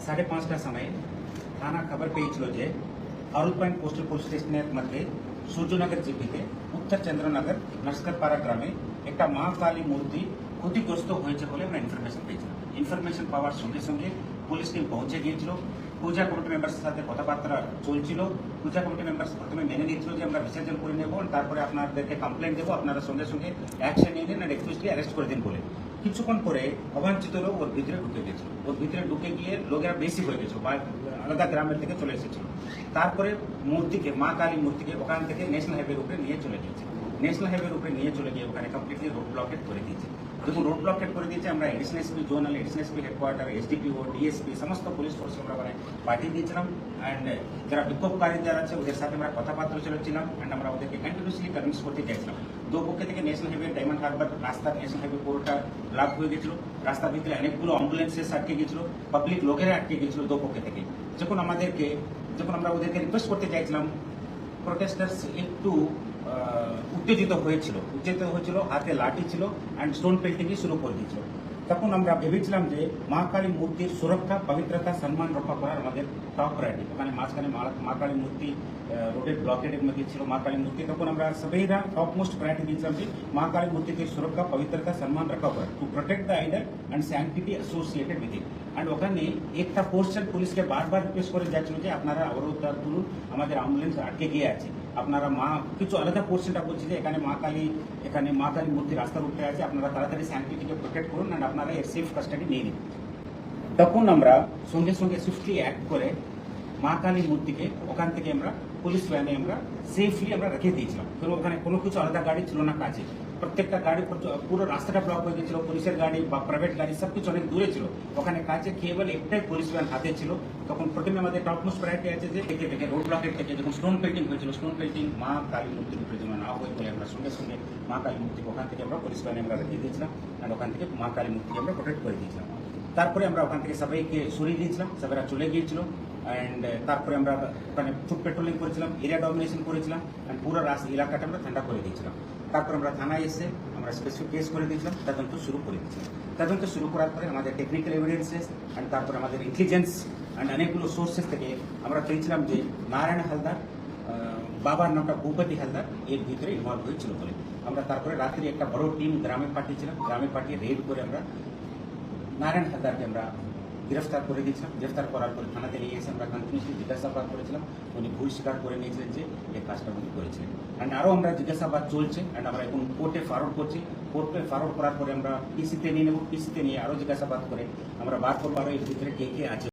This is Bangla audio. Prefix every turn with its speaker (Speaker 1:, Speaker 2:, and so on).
Speaker 1: 5:30টার সময় থানা খবর পেয়েছিল যে হাউল পয়েন্ট কোস্টাল পুলিশ স্টেশনের মধ্যে সূর্যনগর জিপিতে উত্তর চন্দ্রনগর নস্করপাড়া গ্রামে একটা মা কালী মূর্তি ক্ষতিগ্রস্ত হয়েছে বলে আমরা ইনফরমেশন পেয়েছিলাম। ইনফরমেশন পাওয়ার সঙ্গে সঙ্গে পুলিশ টিম পৌঁছে গিয়েছিল। পূজা কমিটি মেম্বার্সের সাথে কথাবার্তা চলছিল। পূজা কমিটি মেম্বার্স প্রথমে মেনে নিয়েছিল যে আমরা বিসর্জন করে নেব, তারপরে আপনাদেরকে কমপ্লেন দেবো, আপনারা সঙ্গে সঙ্গে অ্যাকশন নিয়ে নিন আর এক্সপ্রেসলি অ্যারেস্ট করে দিন বলে। কিছুক্ষণ পরে অবাঞ্ছিত লোক ওর ভিতরে ঢুকে গেছিল। ওর ভিতরে ঢুকে গিয়ে লোকেরা বেশি হয়ে গেছিল বা আলাদা গ্রামের থেকে চলে এসেছিল। তারপরে মূর্তিকে, মা কালী মূর্তিকে ওখান থেকে ন্যাশনাল হাইওয়ের উপরে নিয়ে চলে গিয়েছে। ন্যাশনাল হাইওয়ের উপরে নিয়ে চলে গিয়ে ওখানে কমপ্লিটলি রোড ব্লকেট করে দিয়েছে। দেখুন, রোড ব্লকেট করে দিয়েছে। আমরা additional SP zonal, additional SP headquarter, SDPO, DSP সমস্ত পুলিশ ফোর্স আমরা মানে পাঠিয়ে দিয়েছিলাম। অ্যান্ড যারা বিক্ষোভকারী যারা আছে ওদের সাথে আমরা কথাবার্তা চলেছিলাম। অ্যান্ড আমরা ওদেরকে কন্টিনিউসলি কনভিন্স করতে চাইছিলাম। দু পক্ষে থেকে ন্যাশনাল হাইওয়ে, ডায়মন্ড হারবার রাস্তা, ন্যাশনাল হাইওয়ে পুরোটা ব্লক হয়ে গেছিল। রাস্তার ভিতরে অনেকগুলো অ্যাম্বুলেন্সেস আটকে গেছিল, পাবলিক লোকেরা আটকে গেছিল দু পক্ষে থেকে। যখন আমরা ওদেরকে রিকোয়েস্ট করতে চাইছিলাম, প্রোটেস্টার্স একটু উত্তেজিত হয়েছিল, হাতে লাঠি ছিল অ্যান্ড স্টোন পেল্টিং শুরু করে দিয়েছিল। তখন আমরা ভেবেছিলাম যে মা কালী মূর্তির সুরক্ষা, পবিত্রতা, সম্মান রক্ষা করার আমাদের টপ প্রায়োরিটি। ওখানে মাঝখানে মা কালী মূর্তি রোডের ব্লকেটের মধ্যে ছিল মা কালী মূর্তি। তখন আমরা সবাইরা টপ মোস্ট প্রায়োরিটি দিয়েছিলাম যে মা কালী মূর্তিকে সুরক্ষা, পবিত্রতা, সম্মান রক্ষা করা, to protect the idol and sanctity associated with it. And ওখানে একটা পোর্শন পুলিশকে বারবার রিকোয়েস্ট করে যাচ্ছিল যে আপনারা অবরোধটা তুলুন, আমাদের অ্যাম্বুলেন্স আটকে গিয়ে আছে, আপনারা কিছু আলাদা পোর্শনটা বলছে যে এখানে মা কালী মূর্তি রাস্তার উপরে আছে, আপনারা তাড়াতাড়ি স্যাংটিটিকে প্রোটেক্ট করুন অ্যান্ড আপনারা এর সেফ কাস্টাডি নিয়ে নিন। তখন আমরা সঙ্গে সঙ্গে সুইফটলি অ্যাক্ট করে মা কালী মূর্তিকে ওখান থেকে আমরা পুলিশ ভ্যানে আমরা সেফলি আমরা রেখে দিয়েছিলাম। কারণ ওখানে কোনো কিছু আলাদা গাড়ি ছিল না কাছে। প্রত্যেকটা গাড়ি, পুরো রাস্তাটা ব্লক হয়ে গেছিল। পুলিশের গাড়ি বা প্রাইভেট গাড়ি সবকিছু অনেক দূরে ছিল। ওখানে কাছে কেবল একটাই পুলিশ ভ্যান হাতে ছিল। তখন প্রথমে আমাদের টপ মোস্ট প্রায়োরিটি আছে যে থেকে রোড ব্লকের থেকে যখন স্টোন পেল্টিং হয়েছিল, স্টোন পেল্টিং মা কালী মূর্তির উপরে যেন না হয় বলে আমরা সঙ্গে সঙ্গে মা কালী মূর্তিকে ওখান থেকে আমরা পুলিশ ভ্যানে আমরা রেখে দিয়েছিলাম আর ওখান থেকে মা কালী মূর্তিকে আমরা প্রোটেক্ট করে দিয়েছিলাম। তারপরে আমরা ওখান থেকে সবাইকে সরিয়ে দিয়েছিলাম, সবাইরা চলে গিয়েছিল। অ্যান্ড তারপরে আমরা ওখানে ফুড পেট্রোলিং করেছিলাম, এরিয়া ডমিনেশন করেছিলাম অ্যান্ড পুরো এলাকাটা আমরা ঠান্ডা করে দিয়েছিলাম। তারপর আমরা থানায় এসে আমরা স্পেসিফিক কেস করে দিয়েছিলাম, তদন্ত শুরু করে দিয়েছিলাম। তদন্ত শুরু করার পরে আমাদের টেকনিক্যাল এভিডেন্সেস অ্যান্ড তারপরে আমাদের ইন্টেলিজেন্স অ্যান্ড অনেকগুলো সোর্সেস থেকে আমরা পেয়েছিলাম যে নারায়ণ হালদার, বাবার নামটা ভূপতি হালদার, এর ভিতরে ইনভলভ হয়েছিল বলে। আমরা তারপরে রাত্রি একটা বড় টিম গ্রামে পাঠিয়েছিলাম। গ্রামে পাঠিয়ে রেড করে আমরা নারায়ণ হালদারকে আমরা গ্রেফতার করে দিয়েছিলাম। গ্রেফতার করার পরে থানাতে নিয়ে এসে আমরা কন্টিনিউসলি জিজ্ঞাসাবাদ করেছিলাম। উনি ভুল স্বীকার করে নিয়েছিলেন যে এই কাজটা উনি করেছিলেন। অ্যান্ড আরও আমরা জিজ্ঞাসাবাদ চলছে অ্যান্ড আমরা এখন কোর্টে ফরওয়ার্ড করছি। কোর্টে ফরওয়ার্ড করার পরে আমরা পিসিতে নিয়ে নেব। পিসিতে নিয়ে আরও জিজ্ঞাসাবাদ করে আমরা বার করবো আরও এর ভিতরে কে আছে।